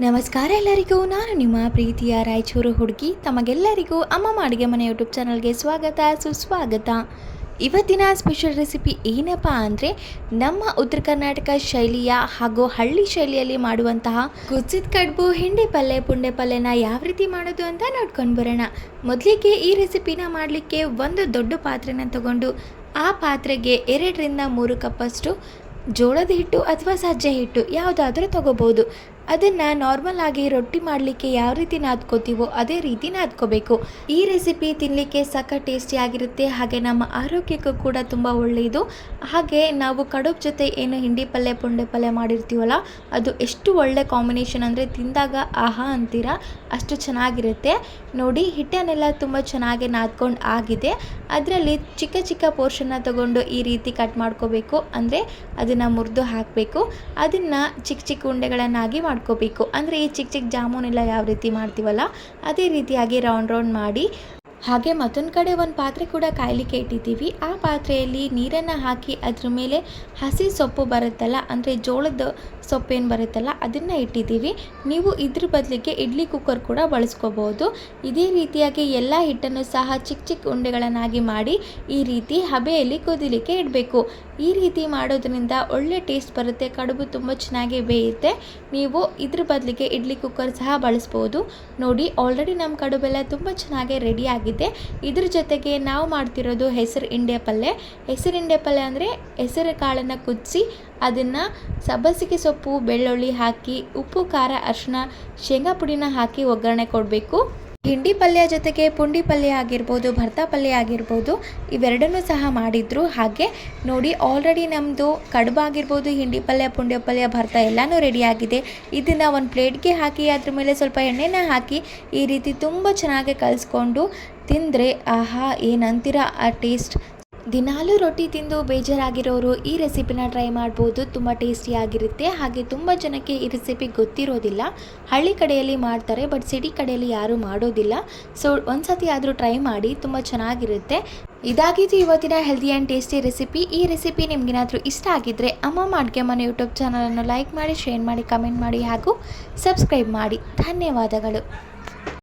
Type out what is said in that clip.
ನಮಸ್ಕಾರ ಎಲ್ಲರಿಗೂ. ನಾನು ನಿಮ್ಮ ಪ್ರೀತಿಯ ರಾಯಚೂರು ಹುಡುಗಿ. ತಮಗೆಲ್ಲರಿಗೂ ಅಮ್ಮಮ್ಮ ಅಡುಗೆ ಮನೆ ಯೂಟ್ಯೂಬ್ ಚಾನಲ್ಗೆ ಸ್ವಾಗತ ಸುಸ್ವಾಗತ. ಇವತ್ತಿನ ಸ್ಪೆಷಲ್ ರೆಸಿಪಿ ಏನಪ್ಪ ಅಂದರೆ ನಮ್ಮ ಉತ್ತರ ಕರ್ನಾಟಕ ಶೈಲಿಯ ಹಾಗೂ ಹಳ್ಳಿ ಶೈಲಿಯಲ್ಲಿ ಮಾಡುವಂತಹ ಕುಚ್ಚಿದ ಕಡುಬು, ಹಿಂಡಿ ಪಲ್ಯ, ಪುಂಡೆ ಪಲ್ಯನ ಯಾವ ರೀತಿ ಮಾಡೋದು ಅಂತ ನೋಡ್ಕೊಂಡು ಬರೋಣ. ಮೊದಲಿಗೆ ಈ ರೆಸಿಪಿನ ಮಾಡಲಿಕ್ಕೆ ಒಂದು ದೊಡ್ಡ ಪಾತ್ರೆನ ತಗೊಂಡು ಆ ಪಾತ್ರೆಗೆ 2ರಿಂದ 3 ಕಪ್ಪಷ್ಟು ಜೋಳದ ಹಿಟ್ಟು ಅಥವಾ ಸಜ್ಜೆ ಹಿಟ್ಟು ಯಾವುದಾದ್ರೂ ತಗೋಬೋದು. ಅದನ್ನು ನಾರ್ಮಲ್ ಆಗಿ ರೊಟ್ಟಿ ಮಾಡಲಿಕ್ಕೆ ಯಾವ ರೀತಿ ನಾದ್ಕೋತೀವೋ ಅದೇ ರೀತಿ ನಾದ್ಕೋಬೇಕು. ಈ ರೆಸಿಪಿ ತಿನ್ನಲಿಕ್ಕೆ ಸಖತ್ ಟೇಸ್ಟಿಯಾಗಿರುತ್ತೆ, ಹಾಗೆ ನಮ್ಮ ಆರೋಗ್ಯಕ್ಕೂ ಕೂಡ ತುಂಬ ಒಳ್ಳೆಯದು. ಹಾಗೆ ನಾವು ಕಡುಬು ಜೊತೆ ಏನು ಹಿಂಡಿ ಪಲ್ಯ, ಪುಂಡೆ ಪಲ್ಯ ಮಾಡಿರ್ತೀವಲ್ಲ, ಅದು ಎಷ್ಟು ಒಳ್ಳೆ ಕಾಂಬಿನೇಷನ್ ಅಂದರೆ ತಿಂದಾಗ ಆಹಾ ಅಂತೀರಾ, ಅಷ್ಟು ಚೆನ್ನಾಗಿರುತ್ತೆ. ನೋಡಿ, ಹಿಟ್ಟನ್ನೆಲ್ಲ ತುಂಬ ಚೆನ್ನಾಗಿ ನಾದ್ಕೊಂಡು ಆಗಿದೆ. ಅದರಲ್ಲಿ ಚಿಕ್ಕ ಚಿಕ್ಕ ಪೋರ್ಷನ್ನ ತಗೊಂಡು ಈ ರೀತಿ ಕಟ್ ಮಾಡ್ಕೋಬೇಕು. ಅಂದರೆ ಅದನ್ನು ಮುರಿದು ಹಾಕಬೇಕು. ಅದನ್ನು ಚಿಕ್ಕ ಚಿಕ್ಕ ಉಂಡೆಗಳನ್ನಾಗಿ ಮಾಡ್ಕೋಬೇಕು. ಅಂದರೆ ಈ ಚಿಕ್ಕ ಚಿಕ್ಕ ಜಾಮೂನೆಲ್ಲ ಯಾವ ರೀತಿ ಮಾಡ್ತೀವಲ್ಲ ಅದೇ ರೀತಿಯಾಗಿ ರೌಂಡ್ ಮಾಡಿ. ಹಾಗೆ ಮತ್ತೊಂದು ಕಡೆ ಒಂದು ಪಾತ್ರೆ ಕೂಡ ಕಾಯಲಿಕ್ಕೆ ಇಟ್ಟಿದ್ದೀವಿ. ಆ ಪಾತ್ರೆಯಲ್ಲಿ ನೀರನ್ನು ಹಾಕಿ ಅದ್ರ ಮೇಲೆ ಹಸಿ ಸೊಪ್ಪು ಬರುತ್ತಲ್ಲ, ಅಂದರೆ ಜೋಳದ ಸೊಪ್ಪೇನು ಬರುತ್ತಲ್ಲ ಅದನ್ನು ಇಟ್ಟಿದ್ದೀವಿ. ನೀವು ಇದ್ರ ಬದಲಿಗೆ ಇಡ್ಲಿ ಕುಕ್ಕರ್ ಕೂಡ ಬಳಸ್ಕೋಬೋದು. ಇದೇ ರೀತಿಯಾಗಿ ಎಲ್ಲ ಹಿಟ್ಟನ್ನು ಸಹ ಚಿಕ್ಕ ಚಿಕ್ಕ ಉಂಡೆಗಳನ್ನಾಗಿ ಮಾಡಿ ಈ ರೀತಿ ಹಬೆಯಲ್ಲಿ ಕುದಿಲಿಕ್ಕೆ ಇಡಬೇಕು. ಈ ರೀತಿ ಮಾಡೋದ್ರಿಂದ ಒಳ್ಳೆ ಟೇಸ್ಟ್ ಬರುತ್ತೆ, ಕಡುಬು ತುಂಬ ಚೆನ್ನಾಗಿ ಬೇಯುತ್ತೆ. ನೀವು ಇದ್ರ ಬದಲಿಗೆ ಇಡ್ಲಿ ಕುಕ್ಕರ್ ಸಹ ಬಳಸ್ಬೋದು. ನೋಡಿ, ಆಲ್ರೆಡಿ ನಮ್ಮ ಕಡುಬೆಲ್ಲ ತುಂಬ ಚೆನ್ನಾಗಿ ರೆಡಿ ಆಗಿದೆ. ಇದ್ರ ಜೊತೆಗೆ ನಾವು ಮಾಡ್ತಿರೋದು ಹೆಸರು ಹಿಂಡೆ ಪಲ್ಯ. ಹೆಸರು ಹಿಂಡೆ ಪಲ್ಯ ಅಂದರೆ ಹೆಸರು ಕಾಳನ್ನು ಕುದಿಸಿ ಅದನ್ನು ಸಬ್ಬಸಿಗೆ ಸೊಪ್ಪು, ಬೆಳ್ಳುಳ್ಳಿ ಹಾಕಿ ಉಪ್ಪು, ಖಾರ, ಅರಿಶಿನ, ಶೇಂಗಾ ಪುಡಿನ ಹಾಕಿ ಒಗ್ಗರಣೆ ಕೊಡಬೇಕು. ಹಿಂಡಿ ಪಲ್ಯ ಜೊತೆಗೆ ಪುಂಡಿ ಪಲ್ಯ ಆಗಿರ್ಬೋದು, ಭರ್ತಾ ಪಲ್ಯ ಆಗಿರ್ಬೋದು, ಇವೆರಡನ್ನೂ ಸಹ ಮಾಡಿದ್ರು. ಹಾಗೆ ನೋಡಿ, ಆಲ್ರೆಡಿ ನಮ್ಮದು ಕಡುಬಾಗಿರ್ಬೋದು, ಹಿಂಡಿ ಪಲ್ಯ, ಪುಂಡಿ ಪಲ್ಯ, ಭರ್ತಾ ಎಲ್ಲನೂ ರೆಡಿಯಾಗಿದೆ. ಇದನ್ನು ಒಂದು ಪ್ಲೇಟ್ಗೆ ಹಾಕಿ ಅದ್ರ ಮೇಲೆ ಸ್ವಲ್ಪ ಎಣ್ಣೆನ ಹಾಕಿ ಈ ರೀತಿ ತುಂಬ ಚೆನ್ನಾಗಿ ಕಲಿಸ್ಕೊಂಡು ತಿಂದರೆ ಆಹಾ ಏನಂತೀರ ಆ ಟೇಸ್ಟ್. ದಿನಾಲೂ ರೊಟ್ಟಿ ತಿಂದು ಬೇಜಾರಾಗಿರೋರು ಈ ರೆಸಿಪಿನ ಟ್ರೈ ಮಾಡ್ಬೋದು. ತುಂಬ ಟೇಸ್ಟಿಯಾಗಿರುತ್ತೆ. ಹಾಗೆ ತುಂಬ ಜನಕ್ಕೆ ಈ ರೆಸಿಪಿ ಗೊತ್ತಿರೋದಿಲ್ಲ. ಹಳ್ಳಿ ಕಡೆಯಲ್ಲಿ ಮಾಡ್ತಾರೆ, ಬಟ್ ಸಿಟಿ ಕಡೆಯಲ್ಲಿ ಯಾರೂ ಮಾಡೋದಿಲ್ಲ. ಸೊ ಒಂದು ಸತಿ ಆದರೂ ಟ್ರೈ ಮಾಡಿ, ತುಂಬ ಚೆನ್ನಾಗಿರುತ್ತೆ. ಇದಾಗಿದ್ದು ಇವತ್ತಿನ ಹೆಲ್ದಿ ಆ್ಯಂಡ್ ಟೇಸ್ಟಿ ರೆಸಿಪಿ. ಈ ರೆಸಿಪಿ ನಿಮಗೇನಾದರೂ ಇಷ್ಟ ಆಗಿದ್ದರೆ ಅಮ್ಮಮ್ಮ ಅಡುಗೆ ಮನೆ ಯೂಟ್ಯೂಬ್ ಚಾನಲನ್ನು ಲೈಕ್ ಮಾಡಿ, ಶೇರ್ ಮಾಡಿ, ಕಮೆಂಟ್ ಮಾಡಿ ಹಾಗೂ ಸಬ್ಸ್ಕ್ರೈಬ್ ಮಾಡಿ. ಧನ್ಯವಾದಗಳು.